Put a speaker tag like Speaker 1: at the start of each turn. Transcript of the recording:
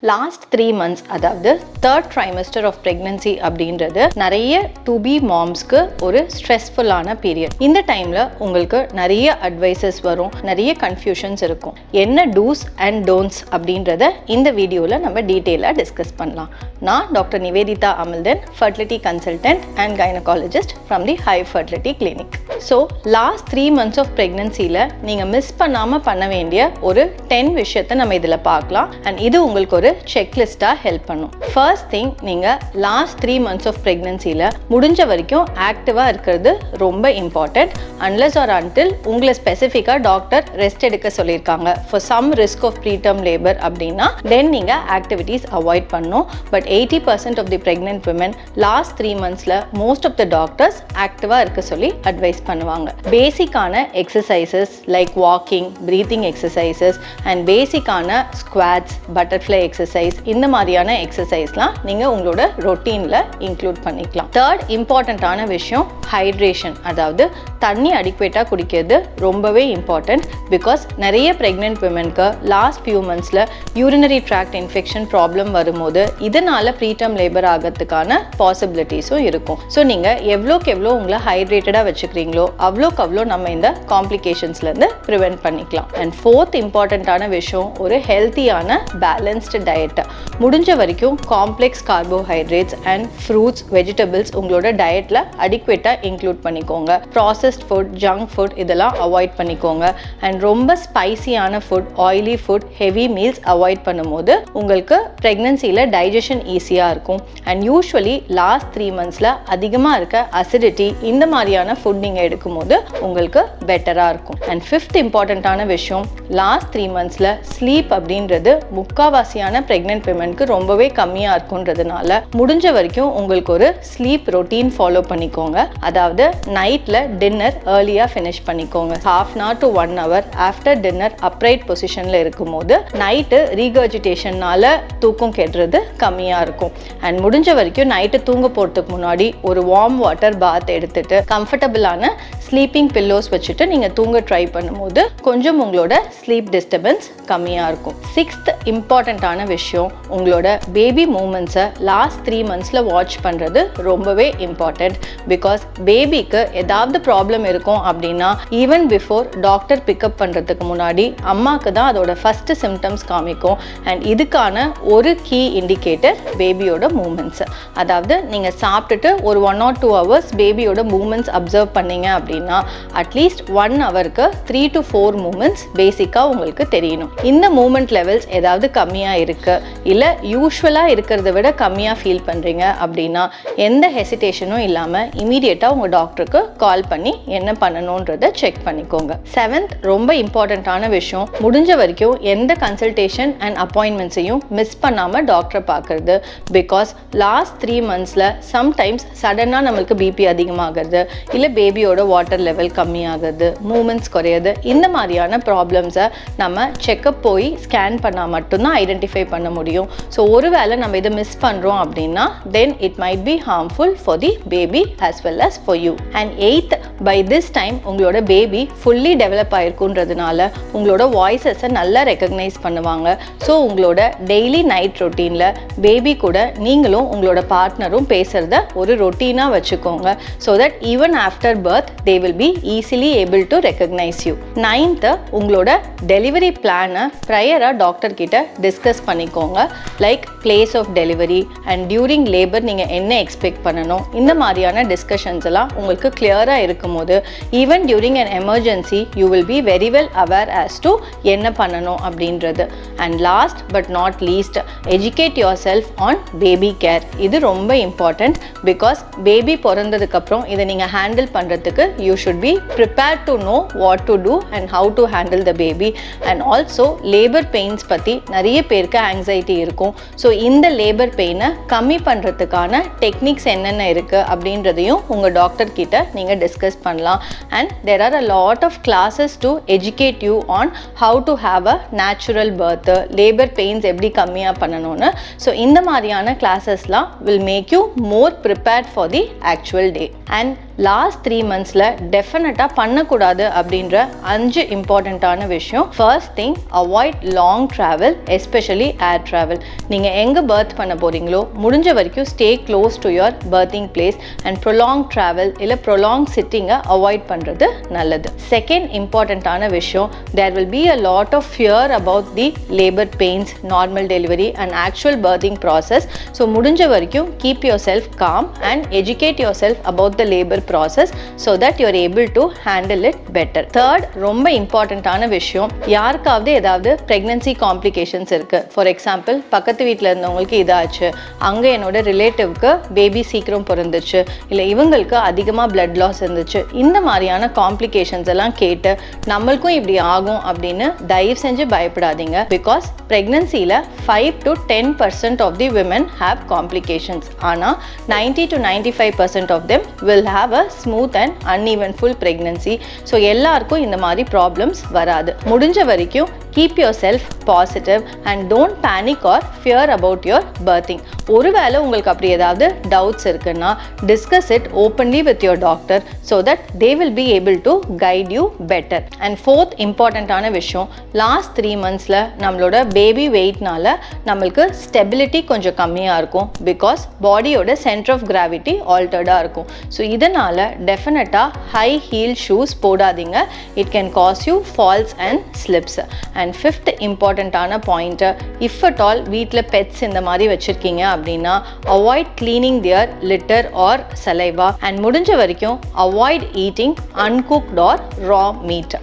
Speaker 1: Last 3 months அதாவது third trimester of pregnancy அப்படின்றது நிறைய டு பி மாம்ஸ்க்கு ஒரு ஸ்ட்ரெஸ்ஃபுல்லான பீரியட். இந்த டைமில் உங்களுக்கு நிறைய அட்வைசஸ் வரும், நிறைய கன்ஃபியூஷன்ஸ் இருக்கும். என்ன டூஸ் அண்ட் டோன்ட்ஸ் அப்படின்றத இந்த வீடியோவில் நம்ம டீட்டெயிலாக டிஸ்கஸ் பண்ணலாம். நான் doctor Nivedita Hamilton, fertility consultant and gynaecologist from the high fertility clinic. So last 3 months of ப்ரெக்னன்சியில் நீங்கள் மிஸ் பண்ணாமல் பண்ண வேண்டிய ஒரு 10 விஷயத்தை நம்ம இதில் பார்க்கலாம். அண்ட் இது உங்களுக்கு ஒரு செக்லிஸ்டாக ஹெல்ப் பண்ணும். ஃபர்ஸ்ட் திங், நீங்கள் லாஸ்ட் 3 months ஆஃப் ப்ரெக்னன்சியில் முடிஞ்ச வரைக்கும் ஆக்டிவாக இருக்கிறது ரொம்ப இம்பார்ட்டண்ட். அன்லெஸ் ஆர் அன்டில் உங்களை ஸ்பெசிஃபிக்காக டாக்டர் ரெஸ்ட் எடுக்க சொல்லியிருக்காங்க for some risk of preterm labour அப்படின்னா தென் நீங்கள் ஆக்டிவிட்டீஸ் அவாய்ட் பண்ணணும். But 80% of the pregnant women last 3 monthsல மோஸ்ட் ஆஃப் த டாக்டர்ஸ் ஆக்டிவாக இருக்க சொல்லி அட்வைஸ் பண்ணுவாங்க. பேசிக்கான exercises like walking, breathing exercises and பேசிக்கான ஸ்குவாட்ஸ், பட்டர்ஃப்ளை எக்ஸசைஸ், இந்த மாதிரியான எக்ஸசைஸ்லாம் நீங்கள் உங்களோட ரொட்டீனில் இன்க்ளூட் பண்ணிக்கலாம். தேர்ட் இம்பார்ட்டண்ட்டான விஷயம் ஹைட்ரேஷன், அதாவது தண்ணி அடிக்வேட்டாக குடிக்கிறது ரொம்பவே இம்பார்ட்டண்ட். பிகாஸ் நிறைய ப்ரெக்னென்ட் விமனுக்கு லாஸ்ட் ஃபியூ மந்த்ஸில் யூரினரி ட்ராக்ட் இன்ஃபெக்ஷன் ப்ராப்ளம் வரும்போது இதனால் ப்ரீடம் லேபர் ஆகிறதுக்கான பாசிபிலிட்டிஸும் இருக்கும். ஸோ நீங்கள் எவ்வளோக்கு எவ்வளோ உங்களை ஹைட்ரேட்டடாக வச்சுக்கிறீங்களோ அவ்வளோக்கு அவ்வளோ நம்ம இந்த காம்ப்ளிகேஷன்ஸ்லேருந்து ப்ரிவென்ட் பண்ணிக்கலாம். அண்ட் ஃபோர்த் இம்பார்ட்டண்ட்டான விஷயம் ஒரு ஹெல்த்தியான பேலன்ஸ்டு டயட். முடிஞ்ச வரைக்கும் complex carbohydrates and fruits, vegetables உங்களோட டயட்டில் அடிக்வேட்டாக இன்க்ளூட் பண்ணிக்கோங்க. ப்ராசஸ்ட் ஃபுட், ஜங்க் ஃபுட் இதெல்லாம் அவாய்ட் பண்ணிக்கோங்க. அண்ட் ரொம்ப ஸ்பைசியான food, oily food, heavy meals avoid பண்ணும்போது உங்களுக்கு ப்ரெக்னன்சியில் டைஜஷன் ஈஸியாக இருக்கும். அண்ட் யூஸ்வலி லாஸ்ட் 3 monthsல அதிகமாக இருக்க அசிடிட்டி இந்த மாதிரியான ஃபுட் நீங்கள் எடுக்கும்போது உங்களுக்கு பெட்டராக இருக்கும். அண்ட் ஃபிஃப்த் இம்பார்ட்டண்ட்டான விஷயம், லாஸ்ட் 3 monthsல ஸ்லீப் அப்படின்றது முக்காவாசியான ப்ரெக்னென்ட் விமனுக்கு ரொம்பவே கம்மியாக இருக்குன்றதுனால முடிஞ்ச வரைக்கும் உங்களுக்கு ஒரு ஸ்லீப் ரொட்டீன் ஃபாலோ பண்ணிக்கோங்க. அதாவது நைட்டில் டின்னர் ஏர்லியாக ஃபினிஷ் பண்ணிக்கோங்க. 1/2 hour to 1 hour after dinner upright பொசிஷனில் இருக்கும்போது நைட்டு ரீகர்ஜிடேஷன்னால தூக்கம் கெடுறது கம்மியாக இருக்கும். அண்ட் முடிஞ்ச வரைக்கும் நைட்டு தூங்க போகிறதுக்கு முன்னாடி ஒரு வார்ம் வாட்டர் பாத் எடுத்துட்டு கம்ஃபர்டபுளான ஸ்லீப்பிங் பில்லோஸ் வச்சுட்டு நீங்கள் தூங்க ட்ரை பண்ணும்போது கொஞ்சம் உங்களோட ஸ்லீப் டிஸ்டர்பன்ஸ் கம்மியாக இருக்கும். சிக்ஸ்த் இம்பார்ட்டண்ட்டான விஷயம், உங்களோட பேபி மூமெண்ட்ஸை லாஸ்ட் 3 monthsல வாட்ச் பண்ணுறது ரொம்பவே இம்பார்ட்டண்ட். பிகாஸ் பேபிக்கு ஏதாவது ப்ராப்ளம் இருக்கும் அப்படின்னா ஈவன் பிஃபோர் டாக்டர் பிக்கப் பண்ணுறதுக்கு முன்னாடி அம்மாவுக்கு தான் அதோட ஃபஸ்ட்டு சிம்டம்ஸ் காமிக்கும். அண்ட் இதுக்கான ஒரு கீ இண்டிகேட்டர் பேபியோட மூமெண்ட்ஸ். அதாவது நீங்கள் சாப்பிட்டுட்டு ஒரு 1 or 2 hours பேபியோட மூமெண்ட்ஸ் அப்சர்வ் பண்ணீங்க அப்படின்னா அட்லீஸ்ட் 1 hourக்கு 3 to 4 மூமெண்ட்ஸ் பேசிக்காக உங்களுக்கு தெரியணும். இந்த மூமெண்ட் லெவல்ஸ் ஏதாவது கம்மியாக இருக்கு, இல்லை யூஸ்வலாக இருக்கிறத விட கம்மியாக ஃபீல் பண்ணுறீங்க அப்படின்னா எந்த ஹெசிடேஷனும் இல்லாமல் இமீடியட்டாக உங்கள் டாக்டருக்கு கால் பண்ணி என்ன பண்ணணுன்றதை செக் பண்ணிக்கோங்க. செவன்த் ரொம்ப இம்பார்ட்டண்ட்டான விஷயம், முடிஞ்ச வரைக்கும் எந்த கன்சல்டேஷன் அண்ட் அப்பாயின்மெண்ட்ஸையும் மிஸ் பண்ணாமல் டாக்டரை பார்க்குறது. பிகாஸ் லாஸ்ட் 3 monthsல சம்டைம்ஸ் சடனாக நம்மளுக்கு பிபி அதிகமாகிறது, இல்லை பேபியோட வாட்டர் லெவல் கம்மியாகிறது, மூமெண்ட்ஸ் குறையுது, இந்த மாதிரியான ப்ராப்ளம்ஸை நம்ம செக்கப் போய் ஸ்கேன் பண்ணால் மட்டும்தான் ஐடென்டிஃபை பண்ண முடியும். ஸோ ஒருவேளை நம்ம இதை மிஸ் பண்ணுறோம் அப்படின்னா then it might be harmful for the baby as well as for you. And eighth, by this time உங்களோட பேபி ஃபுல்லி டெவலப் ஆயிருக்குன்றதுனால உங்களோட வாய்ஸஸை நல்லா ரெக்கக்னைஸ் பண்ணுவாங்க. ஸோ உங்களோட டெய்லி நைட் ரொட்டீனில் பேபி கூட நீங்களும் உங்களோட பார்ட்னரும் பேசுகிறத ஒரு ரொட்டீனாக வச்சுக்கோங்க. So that even after birth they will be easily able to recognize you. ninth, உங்களோட டெலிவரி பிளானை ப்ரையராக டாக்டர் கிட்ட டிஸ்கஸ் பண்ணிக்கோங்க. Like place of delivery and during labour நீங்கள் என்ன எக்ஸ்பெக்ட் பண்ணணும், இந்த மாதிரியான டிஸ்கஷன்ஸ் எல்லாம் உங்களுக்கு கிளியராக இருக்கும்போது even during an emergency you will be very well aware as to என்ன பண்ணணும் அப்படின்றது. And last but not least, educate your self on baby care. இது ரொம்ப இம்பார்ட்டண்ட். பிகாஸ் பேபி பிறந்ததுக்கப்புறம் இதை நீங்கள் ஹேண்டில் பண்ணுறதுக்கு you should be prepared to know what to do and how to handle the baby. And also labor pains பற்றி நிறைய பேருக்கு anxiety இருக்கும். So இந்த லேபர் பெயினை கம்மி பண்ணுறதுக்கான டெக்னிக்ஸ் என்னென்ன இருக்குது அப்படின்றதையும் உங்கள் டாக்டர் கிட்ட நீங்கள் டிஸ்கஸ் பண்ணலாம். And there are a lot of classes to educate you on how to have a natural birth, labour pains எப்படி கம்மியாக பண்ணணும்னு. ஸோ இந்த மாதிரியான கிளாஸஸ்லாம் will make you more prepared for the actual day. And last 3 மந்த்ஸில் டெஃபினட்டாக பண்ணக்கூடாது அப்படின்ற 5 இம்பார்ட்டண்ட்டான விஷயம். First thing, avoid long travel, especially air travel. நீங்கள் எங்கே பர்த் பண்ண போகிறீங்களோ முடிஞ்ச வரைக்கும் stay close to your birthing place and prolong travel இல்லை ப்ரொலாங் சிட்டிங்கை அவாய்ட் பண்ணுறது நல்லது. செகண்ட் இம்பார்ட்டண்ட்டான விஷயம், there will be a lot of fear about the labour pains, normal delivery and actual birthing process. So முடிஞ்ச வரைக்கும் keep yourself com and educate your self about the labour process so that you are able to handle it better. Third, ரொம்ப இம்பார்ட்டண்ட்டான விஷயம், யாருக்காவது ஏதாவது pregnancy complications இருக்குது. For example, பக்கத்து வீட்டில் இருந்தவங்களுக்கு இதாச்சு, அங்கே என்னோட ரிலேட்டிவ்க்கு பேபி சீக்கிரம் பிறந்துச்சு, இல்லை இவங்களுக்கு அதிகமாக பிளட் லாஸ் இருந்துச்சு, இந்த மாதிரியான காம்ப்ளிகேஷன்ஸ் எல்லாம் கேட்டு நம்மளுக்கும் இப்படி ஆகும் அப்படின்னு தயவு செஞ்சு பயப்படாதீங்க. பிகாஸ் ப்ரெக்னன்சியில் 5 to 10% of the women have complications. ஆனால் 90 to 95% of them will have a smooth and uneventful pregnancy. So எல்லாருக்கும் இந்த மாதிரி ப்ராப்ளம்ஸ் வராது. முடிஞ்ச வரைக்கும் keep yourself positive and don't panic or fear about your birthing. ஒருவேளை உங்களுக்கு அப்படி ஏதாவது டவுட்ஸ் இருக்குன்னா discuss it openly with your doctor so that they will be able to guide you better. And fourth இம்பார்ட்டண்ட்டான விஷயம், லாஸ்ட் 3 மந்த்ஸில் நம்மளோட baby வெயிட்னால நம்மளுக்கு stability கொஞ்சம் கம்மியாக இருக்கும். பிகாஸ் பாடியோட சென்டர் ஆஃப் கிராவிட்டி ஆல்டர்டாக இருக்கும். ஸோ இதனால் டெஃபினட்டாக ஹை ஹீல் ஷூஸ் போடாதீங்க. It can cause you falls and slips. And fifth இம்பார்ட்டண்ட்டான பாயிண்ட்டு, இஃப் அட் ஆல் வீட்டில் பெட்ஸ் இந்த மாதிரி வச்சுருக்கீங்க அப்படின்னா avoid cleaning their litter or saliva. And முடிஞ்ச வரைக்கும் avoid eating uncooked or raw meet.